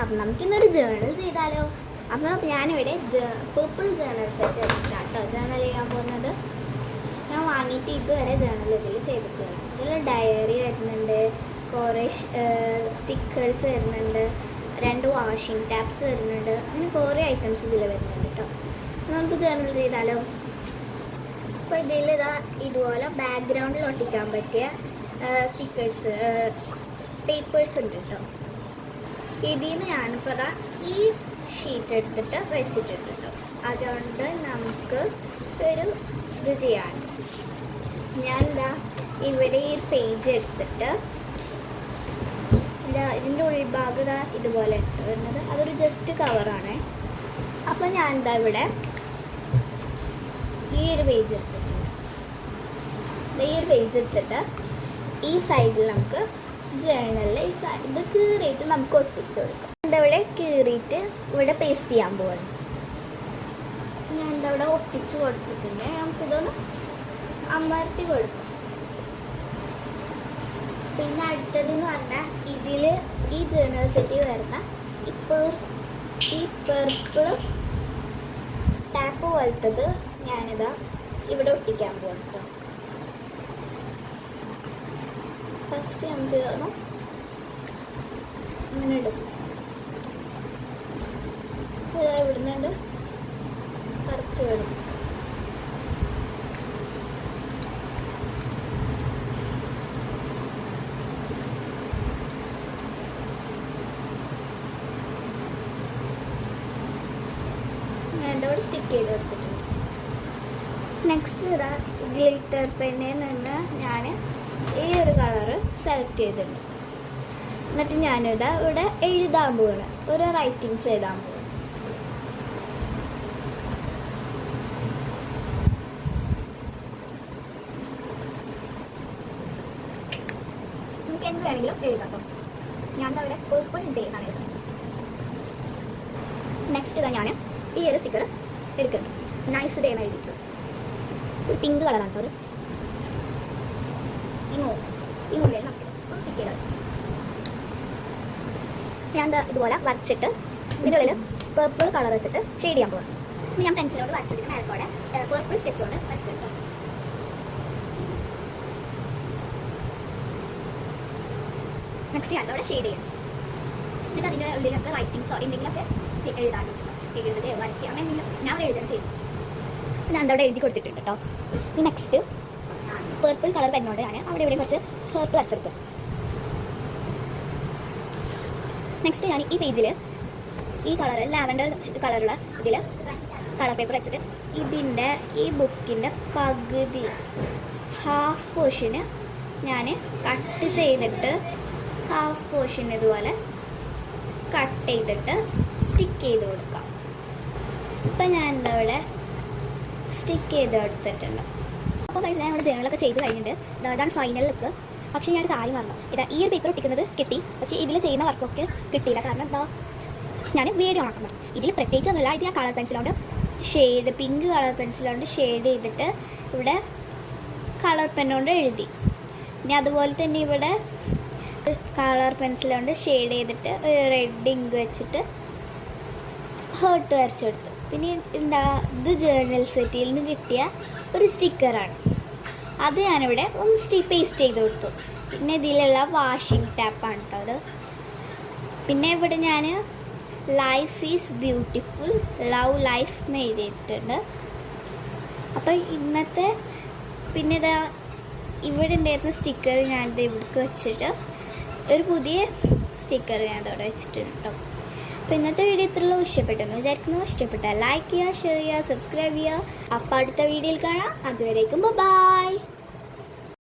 അപ്പം നമുക്കിന്നൊരു ജേർണൽ ചെയ്താലോ. അപ്പോൾ ഞാനിവിടെ പേർപ്പിൾ ജേർണൽ സെറ്റ് വെച്ചിട്ടാണ് കേട്ടോ ജേർണൽ ചെയ്യാൻ പോകുന്നത്. ഞാൻ വാങ്ങിയിട്ട് ഇതുവരെ ജേർണൽ ഇതിൽ ചെയ്തിട്ടില്ല. ഇതിൽ ഡയറി വരുന്നുണ്ട്, കുറേ സ്റ്റിക്കേഴ്സ് വരുന്നുണ്ട്, 2 വാഷിംഗ് ടാപ്സ് വരുന്നുണ്ട്, അങ്ങനെ കുറേ ഐറ്റംസ് ഇതിൽ വരുന്നുണ്ട് കേട്ടോ. നമുക്ക് ജേർണൽ ചെയ്താലോ. അപ്പോൾ ഇതിലിതാ ഇതുപോലെ ബാക്ക്ഗ്രൗണ്ടിൽ ഒട്ടിക്കാൻ പറ്റിയ സ്റ്റിക്കേഴ്സ് പേപ്പേഴ്സ് ഉണ്ട് കേട്ടോ. ഇതിൽ നിന്ന് ഞാനിപ്പോൾ അതാ ഈ ഷീറ്റ് എടുത്തിട്ട് വെച്ചിട്ടുണ്ട് കേട്ടോ. അതുകൊണ്ട് നമുക്ക് ഒരു ഇത് ചെയ്യാൻ ഞാനെന്താ ഇവിടെ ഈ പേജ് എടുത്തിട്ട് ഇതിൻ്റെ ഉൾഭാഗത ഇതുപോലെ ഉണ്ട് വരുന്നത്. അതൊരു ജസ്റ്റ് കവറാണ്. അപ്പോൾ ഞാൻ എന്താ ഇവിടെ ഈ ഒരു പേജ് എടുത്തിട്ടുണ്ട്. ഈ ഒരു പേജ് എടുത്തിട്ട് ഈ സൈഡിൽ നമുക്ക് ജേർണലിൽ ഇത് കീറിയിട്ട് നമുക്ക് ഒട്ടിച്ചു കൊടുക്കാം. എന്താ ഇവിടെ കീറിയിട്ട് ഇവിടെ പേസ്റ്റ് ചെയ്യാൻ പോവാണ്. ഞാൻ എന്താ ഇവിടെ ഒട്ടിച്ച് കൊടുത്തിട്ടുണ്ട്. നമുക്കിതൊന്ന് അമർത്തി കൊടുക്കും. പിന്നെ അടുത്തതെന്ന് പറഞ്ഞാൽ ഇതിൽ ഈ ജേർണൽ സെറ്റിൽ വരുന്ന ഈ പെർപ്പിൾ ടാപ്പ് പോലത്തത് ഞാനിതാ ഇവിടെ ഒട്ടിക്കാൻ പോകണം കേട്ടോ. ഫസ്റ്റ് നമുക്ക് ഇതൊന്നും ഇങ്ങനെ എടുക്കും. ഇതാ ഇവിടുന്നുണ്ട് പറിച്ച് വരും. ഞാൻ ഇവിടെ സ്റ്റിക്ക് ചെയ്ത് എടുത്തിട്ടുണ്ട്. നെക്സ്റ്റ് ഇതാ ഗ്ലിറ്റർ പെന്നിൽ നിന്ന് ഞാൻ ഈ ഒരു കളറ് സെലക്ട് ചെയ്തിട്ടുണ്ട്. എന്നിട്ട് ഞാനിതാ ഇവിടെ എഴുതാൻ പോവാണ്, ഒരു റൈറ്റിങ്സ് എഴുതാൻ പോവാണ്. നമുക്ക് എന്ത് വേണമെങ്കിലും എഴുതാം. ഞാൻ അവിടെ പേർപ്പിൾ ഡേ എന്നാണ് എഴുതുന്നത്. നെക്സ്റ്റ് ഇതാ ഞാൻ ഈ ഒരു സ്റ്റിക്കർ എടുക്കുന്നുണ്ട്. നൈസ് ഡേ എന്ന് എഴുതിയിട്ടുള്ളത് ഒരു പിങ്ക് കളറാണ് കേട്ടോ. ഈ മുകളിൽ നമുക്ക് സ്റ്റിക്ക് ചെയ്തത് ഞാൻ ഇതുപോലെ വരച്ചിട്ട് ഇതിൻ്റെ ഉള്ളിൽ പേർപ്പിൾ കളർ വെച്ചിട്ട് ഷെയ്ഡ് ചെയ്യാൻ പോകും. ഇനി ഞാൻ പെൻസിലോട് വരച്ചിട്ട് മേലക്കോടെ പേർപ്പിൾ സ്കെച്ച് കൊണ്ട് വരയ്ക്കുന്നുണ്ട്. നെക്സ്റ്റ് ഞാൻ അവിടെ ഷെയ്ഡ് ചെയ്യാം. എന്നിട്ട് അതിൻ്റെ ഉള്ളിലൊക്കെ റൈറ്റിങ്സോ എന്തെങ്കിലുമൊക്കെ എഴുതാൻ എഴുതുന്നത് വരയ്ക്കുക അങ്ങനെ എന്തെങ്കിലും ഞാൻ അവിടെ എഴുതാൻ ചെയ്തു. ഞാൻ അവിടെ എഴുതി കൊടുത്തിട്ടുണ്ട് കേട്ടോ. ഈ നെക്സ്റ്റ് പേർപ്പിൾ കളർ പെന്നോട് ഞാൻ അവിടെ ഇവിടെ കുറച്ച് ഹേർട്ട് വരച്ചെടുക്കും. നെക്സ്റ്റ് ഞാൻ ഈ പേജിൽ ഈ കളർ ലാവൻഡർ കളറുള്ള ഇതിൽ കളർ പേപ്പർ വെച്ചിട്ട് ഇതിൻ്റെ ഈ ബുക്കിൻ്റെ പകുതി ഹാഫ് പോർഷന് ഞാൻ കട്ട് ചെയ്തിട്ട് ഹാഫ് പോർഷൻ ഇതുപോലെ കട്ട് ചെയ്തിട്ട് സ്റ്റിക്ക് ചെയ്ത് കൊടുക്കാം. ഇപ്പം ഞാൻ എന്താ ഇവിടെ സ്റ്റിക്ക് ചെയ്ത് എടുത്തിട്ടുണ്ട്. അപ്പോൾ ഞാൻ ഇവിടെ ജേർണലൊക്കെ ചെയ്ത് കഴിഞ്ഞിട്ടുണ്ട്. അതാണ് ഫൈനൽ ലുക്ക്. പക്ഷേ ഞാനൊരു കാര്യം പറഞ്ഞു, ഇതാ ഈ ഒരു പേപ്പർ ഒട്ടിക്കുന്നത് കിട്ടി, പക്ഷേ ഇതിൽ ചെയ്യുന്ന വർക്കൊക്കെ കിട്ടിയില്ല. കാരണം എന്താ ഞാൻ വീഡിയോ ഉണക്കാൻ പറഞ്ഞു. ഇതിൽ പ്രത്യേകിച്ചൊന്നുമില്ല. ഇത് ഞാൻ കളർ പെൻസിലുകൊണ്ട് പിങ്ക് കളർ പെൻസിലുകൊണ്ട് ഷെയ്ഡ് ചെയ്തിട്ട് ഇവിടെ കളർ പെന്നുകൊണ്ട് എഴുതി. ഇനി അതുപോലെ തന്നെ ഇവിടെ കളർ പെൻസിലുകൊണ്ട് ഷെയ്ഡ് ചെയ്തിട്ട് റെഡ് ഇങ്ക് വെച്ചിട്ട് ഹേർട്ട് വരച്ചെടുത്തു. പിന്നെ എന്താ ഇത് ജേർണൽ സെറ്റിൽ നിന്ന് കിട്ടിയ ഒരു സ്റ്റിക്കറാണ്. അത് ഞാനിവിടെ ഒന്ന് പേസ്റ്റ് ചെയ്ത് കൊടുത്തു. പിന്നെ ഇതിലുള്ള വാഷിംഗ് ടാപ്പാണ് കേട്ടോ അത്. പിന്നെ ഇവിടെ ഞാൻ life is beautiful love life എന്ന് എഴുതിയിട്ടുണ്ട്. അപ്പോൾ ഇന്നത്തെ പിന്നെ ഇതാ ഇവിടെ ഉണ്ടായിരുന്ന സ്റ്റിക്കർ ഞാനിത് ഇവിടേക്ക് വെച്ചിട്ട് ഒരു പുതിയ സ്റ്റിക്കർ ഞാൻ അതോടെ വെച്ചിട്ടുണ്ട് കേട്ടോ. അപ്പോൾ ഇന്നത്തെ വീഡിയോ ഇത്രയുള്ളൂ. ഇഷ്ടപ്പെട്ടെന്ന് വിചാരിക്കുന്നു. ഇഷ്ടപ്പെട്ടാൽ ലൈക്ക് ചെയ്യുക, ഷെയർ ചെയ്യുക, സബ്സ്ക്രൈബ് ചെയ്യുക. അപ്പോൾ അടുത്ത വീഡിയോയിൽ കാണാം. അതുവരേക്കും ബൈ.